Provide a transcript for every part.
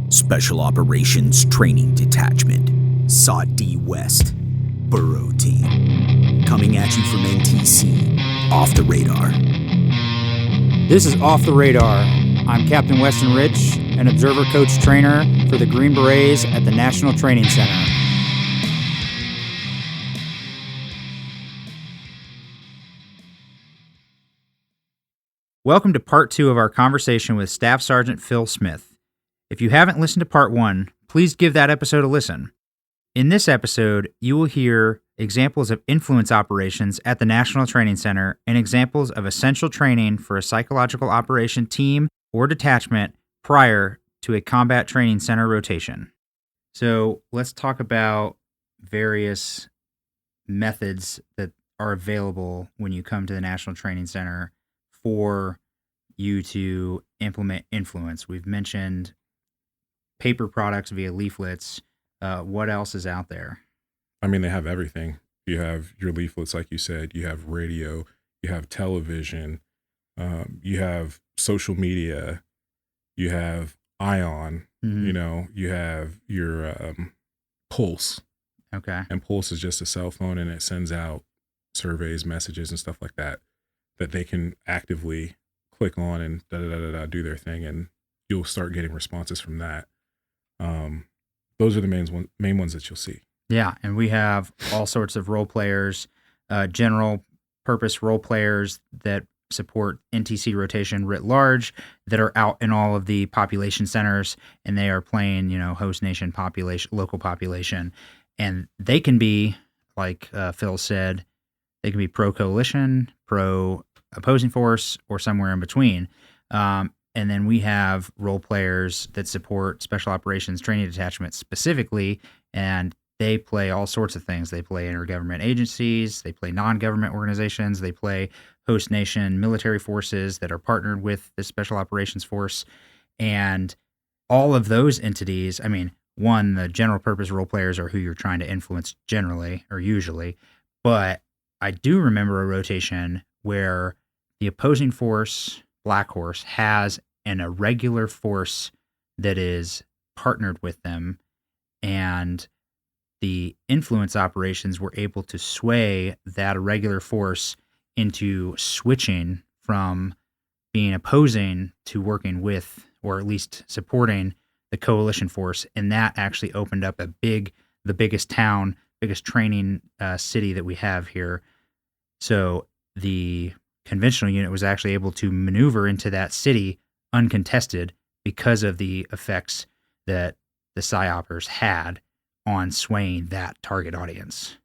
Special Operations Training Detachment, SOD West, Burro Team. Coming at you from NTC, Off the Radar. This is Off the Radar. I'm Captain Weston Rich, an observer coach trainer for the Green Berets at the National Training Center. Welcome to part 2 of our conversation with Staff Sergeant Phil Smith. If you haven't listened to part 1, please give that episode a listen. In this episode, you will hear examples of influence operations at the National Training Center and examples of essential training for a psychological operation team or detachment prior to a combat training center rotation. So let's talk about various methods that are available when you come to the National Training Center for you to implement influence. We've mentioned paper products via leaflets. What else is out there? I mean, they have everything. You have your leaflets, like you said. You have radio. You have television. You have social media. You have ION. Mm-hmm. You have your Pulse. Okay. And Pulse is just a cell phone, and it sends out surveys, messages, and stuff like that they can actively click on and do their thing, and you'll start getting responses from that. Those are the main ones that you'll see. Yeah, and we have all sorts of role players, general purpose role players that support NTC rotation writ large, that are out in all of the population centers, and they are playing, host nation population, local population, and they can be, like Phil said, they can be pro-coalition, pro-opposing force, or somewhere in between. And then we have role players that support Special Operations Training Detachment specifically, and they play all sorts of things. They play intergovernment agencies, they play non-government organizations, they play host nation military forces that are partnered with the Special Operations Force. And all of those entities, the general purpose role players are who you're trying to influence generally or usually, but I do remember a rotation where the opposing force, Black Horse, has an irregular force that is partnered with them, and the influence operations were able to sway that irregular force into switching from being opposing to working with, or at least supporting, the coalition force, and that actually opened up the biggest training city that we have here. So the conventional unit was actually able to maneuver into that city uncontested because of the effects that the PSYOPers had on swaying that target audience.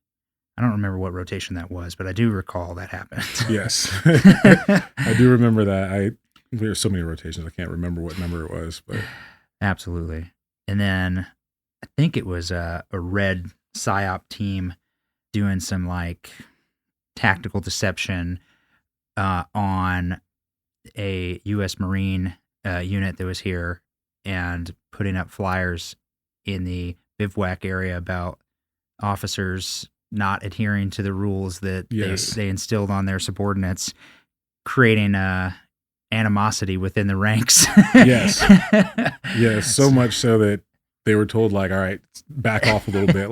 I don't remember what rotation that was, but I do recall that happened. Yes. I do remember that. There are so many rotations, I can't remember what number it was, but Absolutely. And then I think it was a red PSYOP team doing some tactical deception on a U.S. Marine unit that was here, and putting up flyers in the bivouac area about officers not adhering to the rules that they instilled on their subordinates, creating animosity within the ranks. Yes. Yes, so much so that they were told, all right, back off a little bit.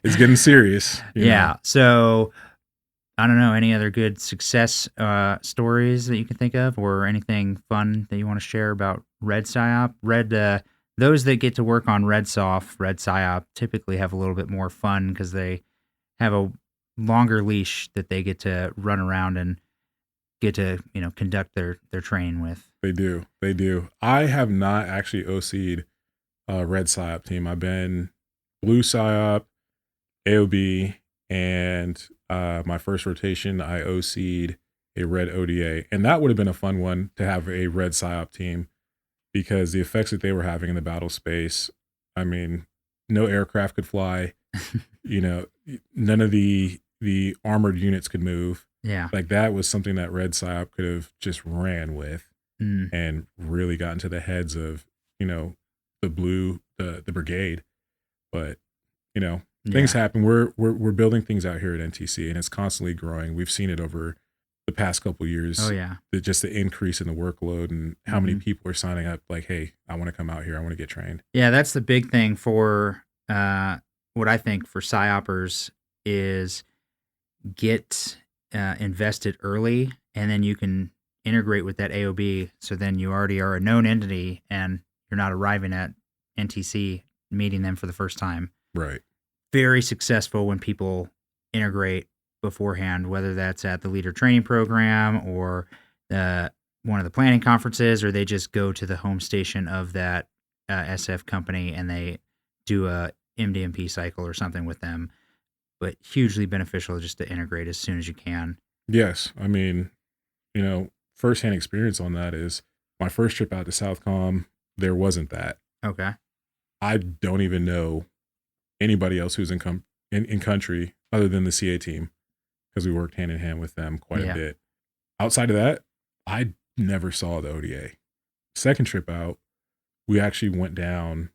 It's getting serious. Yeah. So I don't know, any other good success stories that you can think of, or anything fun that you want to share about Red PSYOP? Those that get to work on Red PSYOP typically have a little bit more fun because they have a longer leash that they get to run around and get to, conduct their training with. They do. I have not actually OC'd a Red PSYOP team. I've been Blue PSYOP, AOB, and my first rotation, I OC'd a Red ODA. And that would have been a fun one to have a Red PSYOP team, because the effects that they were having in the battle space, no aircraft could fly, none of the armored units could move. Yeah. That was something that Red PSYOP could have just ran with and really got into the heads of, the brigade. But, things happen. We're building things out here at NTC, and it's constantly growing. We've seen it over the past couple years. Oh yeah. Just the increase in the workload and how many people are signing up like, hey, I want to come out here. I want to get trained. Yeah, that's the big thing for what I think for PSYOPers is get invested early, and then you can integrate with that AOB. So then you already are a known entity, and you're not arriving at NTC meeting them for the first time. Right. Very successful when people integrate beforehand, whether that's at the leader training program or one of the planning conferences, or they just go to the home station of that SF company and they do a MDMP cycle or something with them. But hugely beneficial just to integrate as soon as you can. Yes. I mean, firsthand experience on that is my first trip out to SOUTHCOM, there wasn't that. Okay. I don't even know anybody else who's in country other than the CA team, because we worked hand in hand with them quite a bit. Outside of that, I never saw the ODA. Second trip out, we actually went down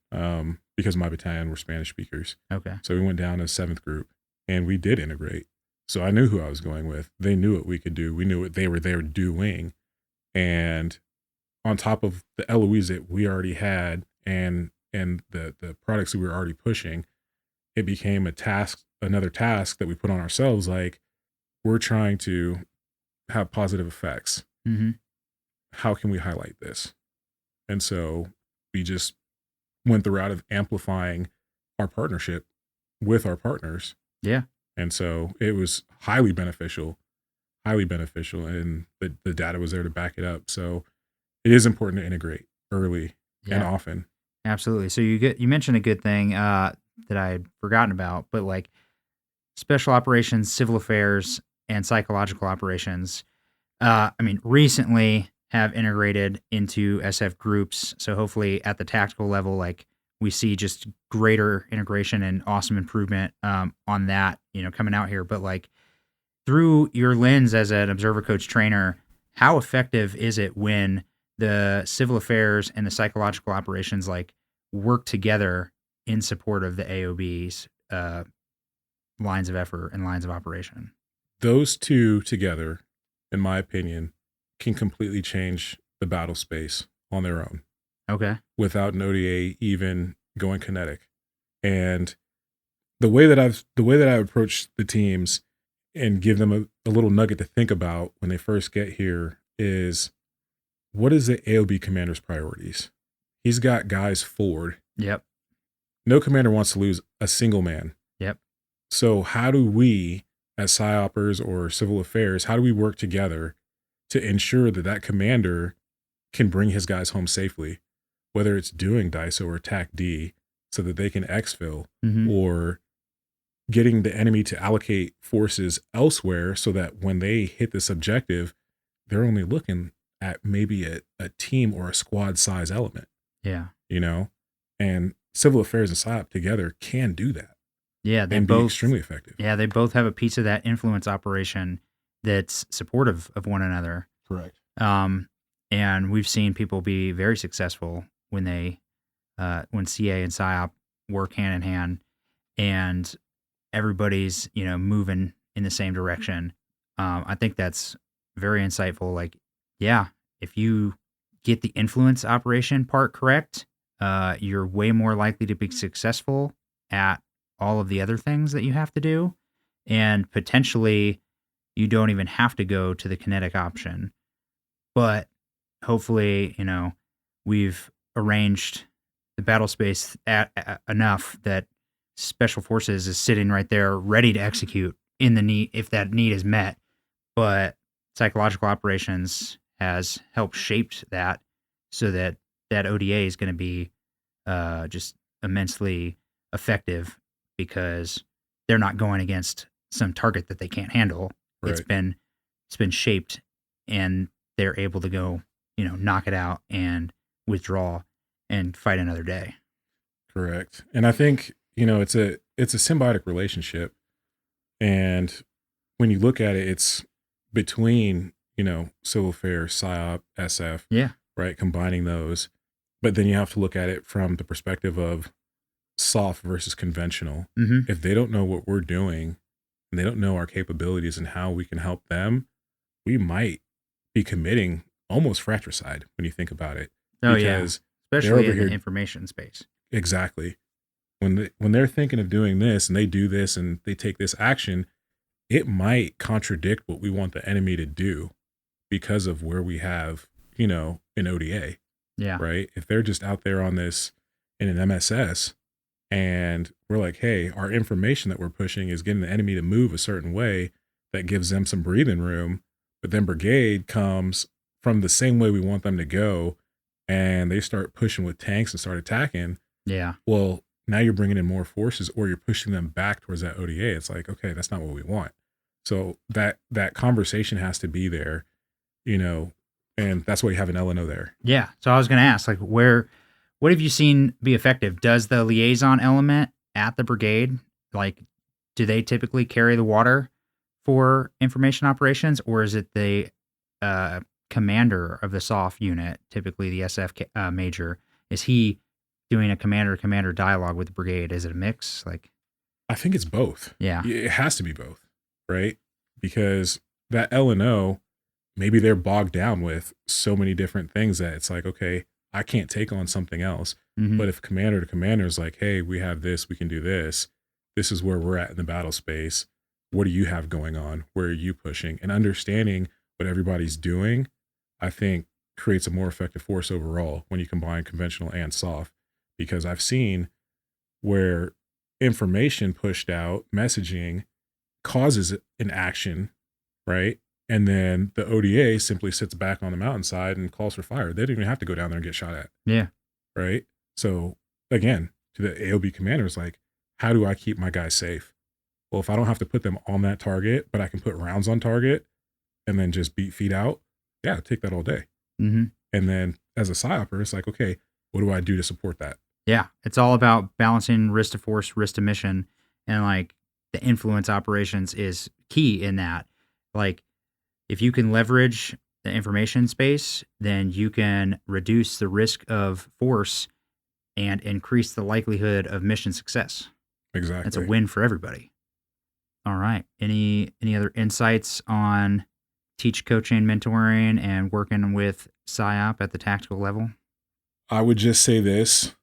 because my battalion were Spanish speakers. Okay. So we went down as 7th group and we did integrate. So I knew who I was going with. They knew what we could do. We knew what they were there doing. And on top of the LOEs that we already had and the products that we were already pushing, it became another task that we put on ourselves. Like, we're trying to have positive effects. Mm-hmm. How can we highlight this? And so we just went the route of amplifying our partnership with our partners. Yeah. And so it was highly beneficial, and the data was there to back it up. So it is important to integrate early and often. Absolutely. So you mentioned a good thing that I had forgotten about, but like special operations, civil affairs, and psychological operations, recently have integrated into SF groups. So hopefully at the tactical level, like we see just greater integration and awesome improvement on that, coming out here. But like through your lens as an observer coach trainer, how effective is it when the civil affairs and the psychological operations like work together in support of the AOB's lines of effort and lines of operation? Those two together, in my opinion, can completely change the battle space on their own. Okay. Without an ODA even going kinetic. And the way that I approach the teams and give them a little nugget to think about when they first get here is, what is the AOB commander's priorities? He's got guys forward. Yep. No commander wants to lose a single man. Yep. So how do we, as PSYOPers or civil affairs, how do we work together to ensure that commander can bring his guys home safely, whether it's doing DISO or TAC D so that they can exfil, or getting the enemy to allocate forces elsewhere so that when they hit this objective, they're only looking at maybe a team or a squad size element. Yeah. And civil affairs and PSYOP together can do that. Yeah. They and both be extremely effective. Yeah. They both have a piece of that influence operation that's supportive of one another. Correct. And we've seen people be very successful when when CA and PSYOP work hand in hand and everybody's, moving in the same direction. I think that's very insightful. Like, if you get the influence operation part correct, you're way more likely to be successful at all of the other things that you have to do. And potentially you don't even have to go to the kinetic option. But hopefully, we've arranged the battle space enough that special forces is sitting right there ready to execute in the need if that need is met. But psychological operations has helped shaped that so that ODA is going to be just immensely effective because they're not going against some target that they can't handle. Right. It's been shaped and they're able to go, knock it out and withdraw and fight another day. Correct. And I think, it's a symbiotic relationship. And when you look at it, it's between, civil affairs, PSYOP, SF, Yeah. right? Combining those. But then you have to look at it from the perspective of soft versus conventional. Mm-hmm. If they don't know what we're doing and they don't know our capabilities and how we can help them, we might be committing almost fratricide when you think about it. Oh, because yeah. they're Especially over in here. the information space. Exactly. When they're thinking of doing this and they do this and they take this action, it might contradict what we want the enemy to do because of where we have, an ODA, Yeah. right? If they're just out there on this in an MSS and we're like, hey, our information that we're pushing is getting the enemy to move a certain way that gives them some breathing room, but then brigade comes from the same way we want them to go and they start pushing with tanks and start attacking. Yeah. Well, now you're bringing in more forces or you're pushing them back towards that ODA. It's like, okay, that's not what we want. So that conversation has to be there, and that's why you have an LNO there. Yeah. So I was going to ask, like, what have you seen be effective? Does the liaison element at the brigade, like, do they typically carry the water for information operations, or is it the commander of the SOF unit, typically the SF major? Is he doing a commander-to-commander dialogue with the brigade? Is it a mix? Like, I think it's both. Yeah. It has to be both, right? Because that LNO, maybe they're bogged down with so many different things that it's like, okay, I can't take on something else. Mm-hmm. But if commander to commander is like, hey, we have this, we can do this. This is where we're at in the battle space. What do you have going on? Where are you pushing? And understanding what everybody's doing, I think creates a more effective force overall when you combine conventional and soft. Because I've seen where information pushed out, messaging causes an action, right? And then the ODA simply sits back on the mountainside and calls for fire. They don't even have to go down there and get shot at. Yeah. Right. So again, to the AOB commanders, like, how do I keep my guys safe? Well, if I don't have to put them on that target, but I can put rounds on target and then just beat feet out, yeah, take that all day. Mm-hmm. And then as a PSYOPer, it's like, okay, what do I do to support that? Yeah, it's all about balancing risk to force, risk to mission, and like the influence operations is key in that. Like, if you can leverage the information space, then you can reduce the risk of force and increase the likelihood of mission success. Exactly. It's a win for everybody. All right. Any other insights on teach, coaching, mentoring, and working with PSYOP at the tactical level? I would just say this.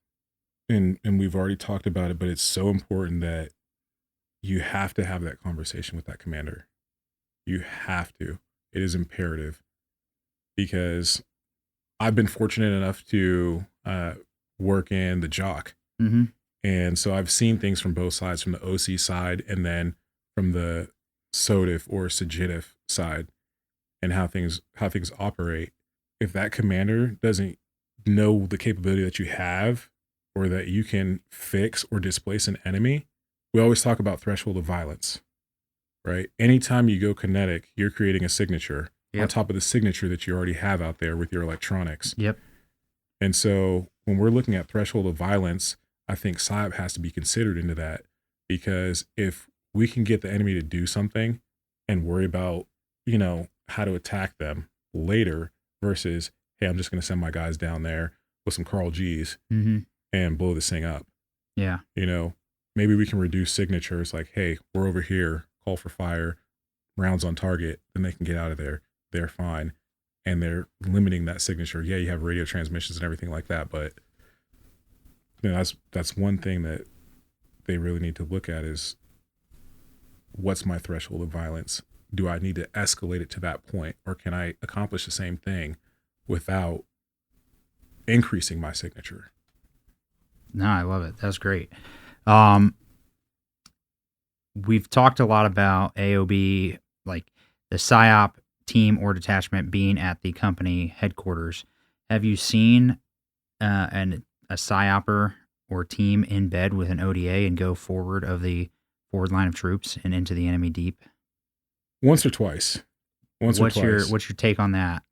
And we've already talked about it, but it's so important that you have to have that conversation with that commander. You have to. It is imperative, because I've been fortunate enough to work in the JOC. Mm-hmm. And so I've seen things from both sides, from the OC side and then from the SOTIF or SGITIF side, and how things operate. If that commander doesn't know the capability that you have, or that you can fix or displace an enemy, we always talk about threshold of violence, right? Anytime you go kinetic, you're creating a signature on top of the signature that you already have out there with your electronics. Yep. And so when we're looking at threshold of violence, I think PSYOP has to be considered into that, because if we can get the enemy to do something and worry about, how to attack them later versus, hey, I'm just going to send my guys down there with some Carl G's. Mm-hmm. And blow this thing up. Yeah. Maybe we can reduce signatures like, hey, we're over here, call for fire, rounds on target, then they can get out of there. They're fine. And they're limiting that signature. Yeah, you have radio transmissions and everything like that, but that's one thing that they really need to look at is, what's my threshold of violence? Do I need to escalate it to that point, or can I accomplish the same thing without increasing my signature? No, I love it. That's great. We've talked a lot about AOB, like the PSYOP team or detachment being at the company headquarters. Have you seen a PSYOPer or team in bed with an ODA and go forward of the forward line of troops and into the enemy deep? Once or twice. What's your take on that?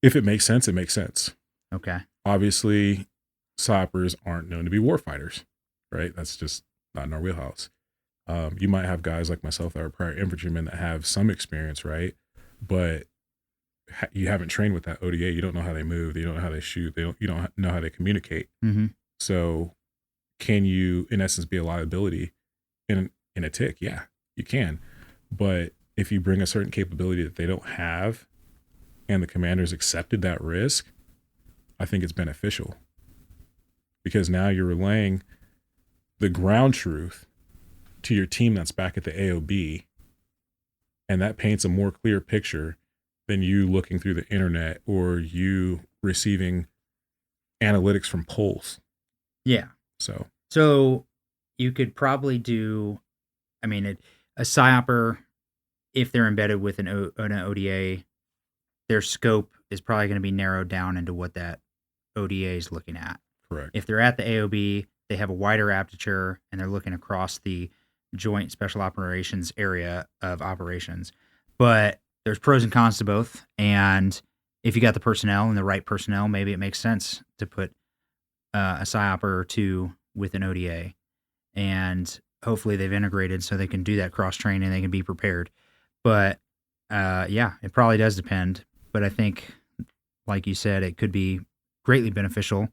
If it makes sense, it makes sense. Okay. Obviously, PSYOPers aren't known to be warfighters, right? That's just not in our wheelhouse. You might have guys like myself that are prior infantrymen that have some experience, right? But you haven't trained with that ODA. You don't know how they move. You don't know how they shoot. You don't know how they communicate. Mm-hmm. So can you, in essence, be a liability in a tick? Yeah, you can. But if you bring a certain capability that they don't have and the commanders accepted that risk, I think it's beneficial, because now you're relaying the ground truth to your team that's back at the AOB, and that paints a more clear picture than you looking through the internet or you receiving analytics from polls. Yeah. So you could probably do, I mean, a PSYOPer, if they're embedded with an ODA, their scope is probably going to be narrowed down into what that ODA is looking at. Correct. If they're at the AOB, they have a wider aperture and they're looking across the joint special operations area of operations. But there's pros and cons to both. And if you got the personnel and the right personnel, maybe it makes sense to put a PSYOPer or two with an ODA. And hopefully they've integrated so they can do that cross-training, they can be prepared. But yeah, it probably does depend. But I think, like you said, it could be greatly beneficial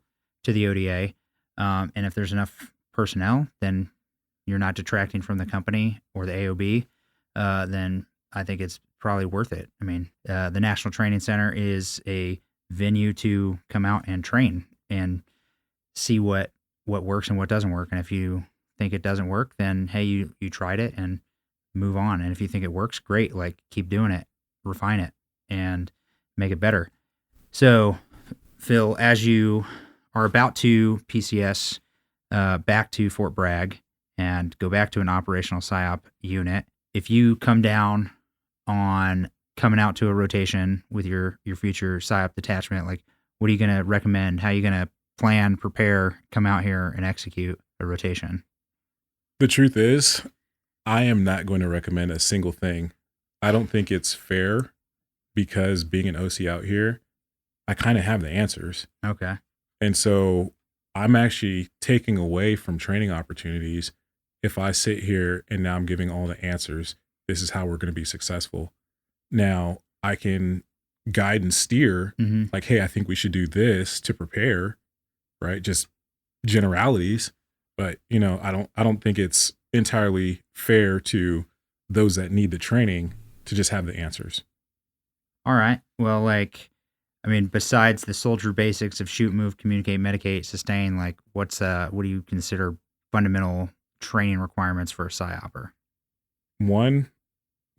to the ODA. And if there's enough personnel, then you're not detracting from the company or the AOB, then I think it's probably worth it. I mean, the National Training Center is a venue to come out and train and see what works and what doesn't work. And if you think it doesn't work, then hey, you tried it and move on. And if you think it works, great. Like, keep doing it, refine it, and make it better. So, Phil, as you are about to PCS back to Fort Bragg and go back to an operational PSYOP unit, if you come down on coming out to a rotation with your future PSYOP detachment, like, what are you going to recommend? How are you going to plan, prepare, come out here and execute a rotation? The truth is, I am not going to recommend a single thing. I don't think it's fair, because being an OC out here, I kind of have the answers. Okay. And so I'm actually taking away from training opportunities if I sit here and now I'm giving all the answers. This is how we're going to be successful. Now I can guide and steer, like, hey, I think we should do this to prepare, right? Just generalities. But, you know, I don't think it's entirely fair to those that need the training to just have the answers. All right. Well, like, I mean, besides the soldier basics of shoot, move, communicate, medicate, sustain, like, what do you consider fundamental training requirements for a PSYOPer? One,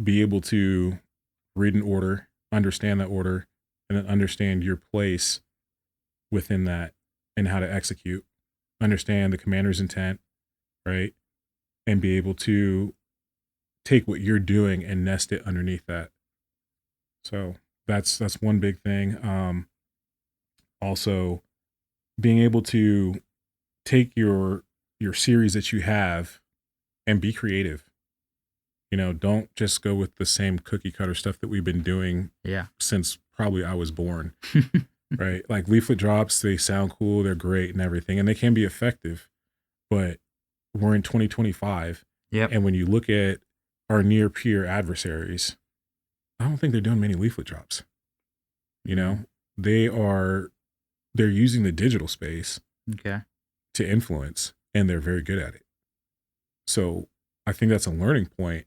be able to read an order, understand that order, and then understand your place within that and how to execute. Understand the commander's intent, right? And be able to take what you're doing and nest it underneath that. So that's one big thing. Also, being able to take your series that you have and be creative. You know, don't just go with the same cookie cutter stuff that we've been doing since probably I was born. Right? Like, leaflet drops, they sound cool, they're great and everything, and they can be effective. But we're in 2025. Yep. And when you look at our near peer adversaries, I don't think they're doing many leaflet drops. You know, they're using the digital space to influence, and they're very good at it. So I think that's a learning point.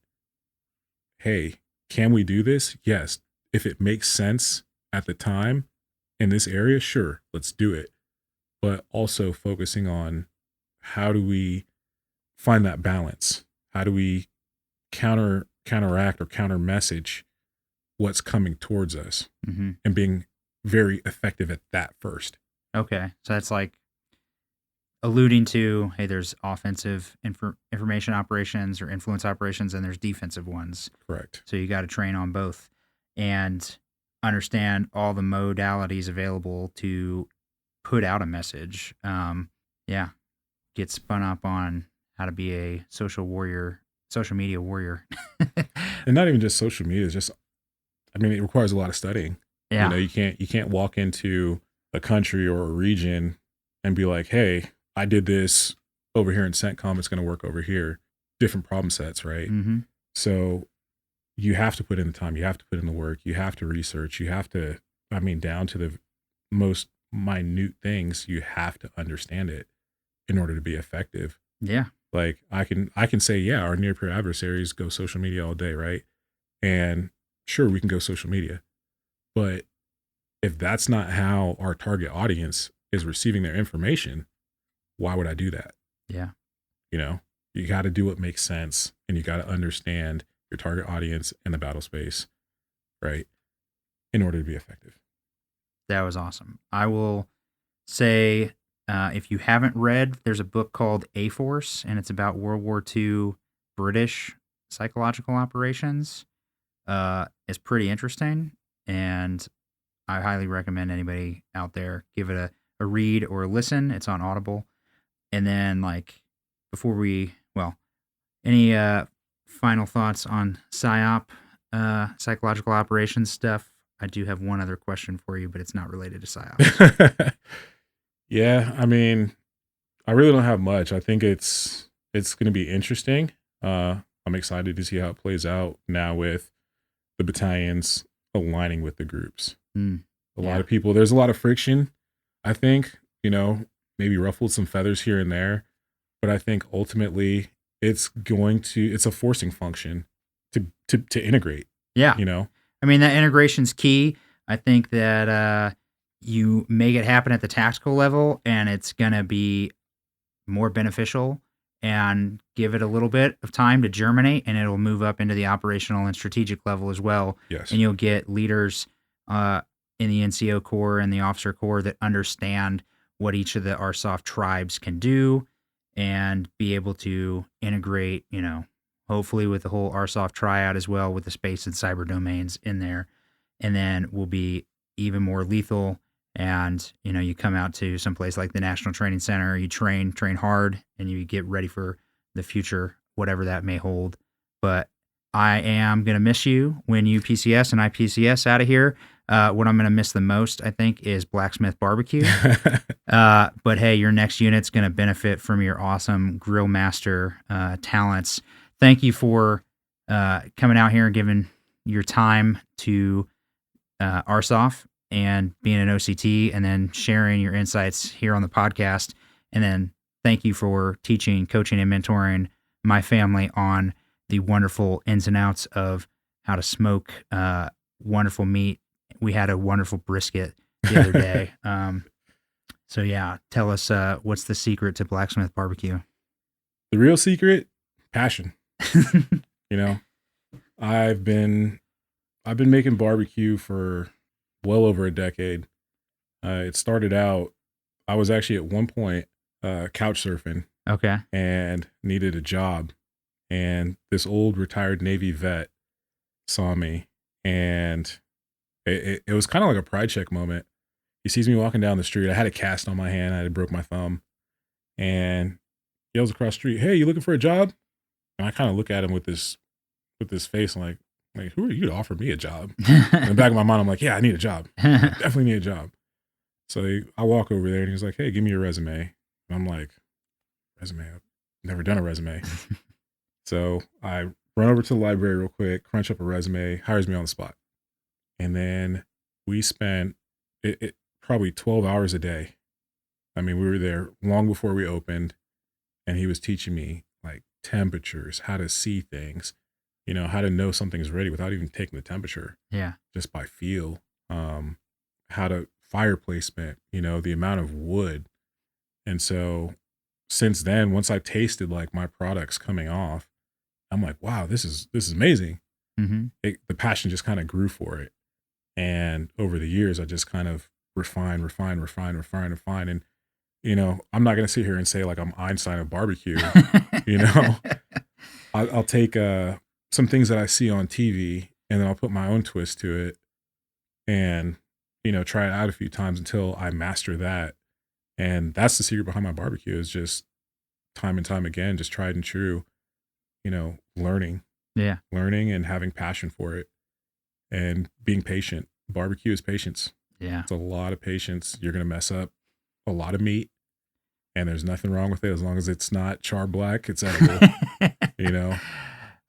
Hey, can we do this? Yes. If it makes sense at the time in this area, sure, let's do it. But also focusing on, how do we find that balance? How do we counteract or counter message what's coming towards us, and being very effective at that first? Okay. So that's like alluding to, hey, there's offensive information operations or influence operations, and there's defensive ones. Correct. So you got to train on both and understand all the modalities available to put out a message. Get spun up on how to be a social media warrior. And not even just social media, it's just, I mean, it requires a lot of studying. Yeah. You know, you can't walk into a country or a region and be like, hey, I did this over here in CENTCOM, it's going to work over here. Different problem sets, right? So you have to put in the time, you have to put in the work, you have to research, you have to, I mean, down to the most minute things, you have to understand it in order to be effective. Yeah. Like, I can say, yeah, our near peer adversaries go social media all day, right? And sure, we can go social media, but if that's not how our target audience is receiving their information, why would I do that? Yeah. You know, you got to do what makes sense, and you got to understand your target audience and the battle space, right? In order to be effective. That was awesome. I will say, if you haven't read, there's a book called A-Force, and it's about World War II British psychological operations. It's pretty interesting, and I highly recommend anybody out there give it a read or a listen. It's on Audible. And then, like, any final thoughts on PSYOP, psychological operations stuff? I do have one other question for you, but it's not related to PSYOP. Yeah, I mean, I really don't have much. I think it's going to be interesting. I'm excited to see how it plays out now with the battalions aligning with the groups. A lot of people, there's a lot of friction, I think, maybe ruffled some feathers here and there, but I think ultimately it's a forcing function to integrate. Yeah. I mean, that integration's key. I think that you make it happen at the tactical level, and it's going to be more beneficial and give it a little bit of time to germinate, and it'll move up into the operational and strategic level as well. Yes. And you'll get leaders in the NCO Corps and the Officer Corps that understand what each of the ARSOF tribes can do and be able to integrate, hopefully with the whole ARSOF triad as well, with the space and cyber domains in there. And then we'll be even more lethal. And, you come out to someplace like the National Training Center, you train hard, and you get ready for the future, whatever that may hold. But I am going to miss you when you PCS and I PCS out of here. What I'm going to miss the most, I think, is Blacksmith Barbecue. But hey, your next unit's going to benefit from your awesome grill master talents. Thank you for coming out here and giving your time to ARSOF and being an OCT, and then sharing your insights here on the podcast. And then thank you for teaching, coaching, and mentoring my family on the wonderful ins and outs of how to smoke wonderful meat. We had a wonderful brisket the other day. So yeah, tell us what's the secret to Blacksmith Barbecue? The real secret, passion. I've been making barbecue for well over a decade. It started out, I was actually at one point couch surfing. Okay. And needed a job. And this old retired Navy vet saw me, and it was kind of like a pride check moment. He sees me walking down the street. I had a cast on my hand. I had broke my thumb, and yells across the street, "Hey, you looking for a job?" And I kind of look at him with this face. I'm like, who are you to offer me a job? In the back of my mind, I'm like, yeah, I need a job. I definitely need a job. So I walk over there, and he's like, "Hey, give me your resume." And I'm like, resume? I've never done a resume. So I run over to the library real quick, crunch up a resume, hires me on the spot. And then we spent it probably 12 hours a day. I mean, we were there long before we opened, and he was teaching me like temperatures, how to see things, how to know something's ready without even taking the temperature. Yeah. Just by feel. How to fire placement, the amount of wood. And so since then, once I tasted like my products coming off, I'm like, wow, this is amazing. Mm-hmm. The passion just kind of grew for it. And over the years, I just kind of refine. And, I'm not going to sit here and say like I'm Einstein of barbecue. I'll take some things that I see on TV, and then I'll put my own twist to it and, try it out a few times until I master that. And that's the secret behind my barbecue, is just time and time again, just tried and true, learning. Yeah. Learning and having passion for it and being patient. Barbecue is patience. Yeah. It's a lot of patience. You're going to mess up a lot of meat, and there's nothing wrong with it as long as it's not char black. It's edible,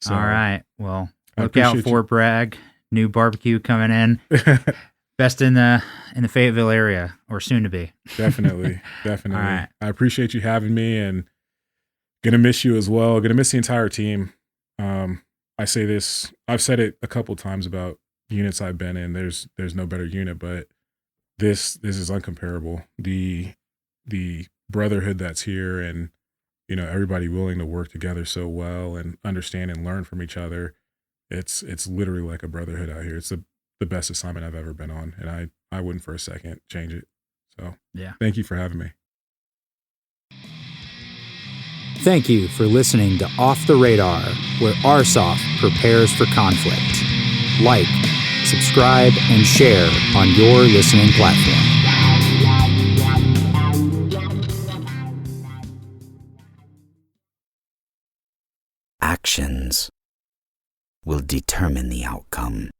So, all right. Well, look out for Bragg. New barbecue coming in. Best in the Fayetteville area, or soon to be. Definitely. All right. I appreciate you having me, and gonna miss you as well. Gonna miss the entire team. I say this, I've said it a couple times about units I've been in. There's no better unit, but this is uncomparable. The brotherhood that's here, and everybody willing to work together so well and understand and learn from each other. It's literally like a brotherhood out here. It's the best assignment I've ever been on, and I wouldn't for a second change it. So Yeah. thank you for having me. Thank you for listening to Off the Radar, where ARSOF prepares for conflict. Like, subscribe, and share on your listening platform. Actions will determine the outcome.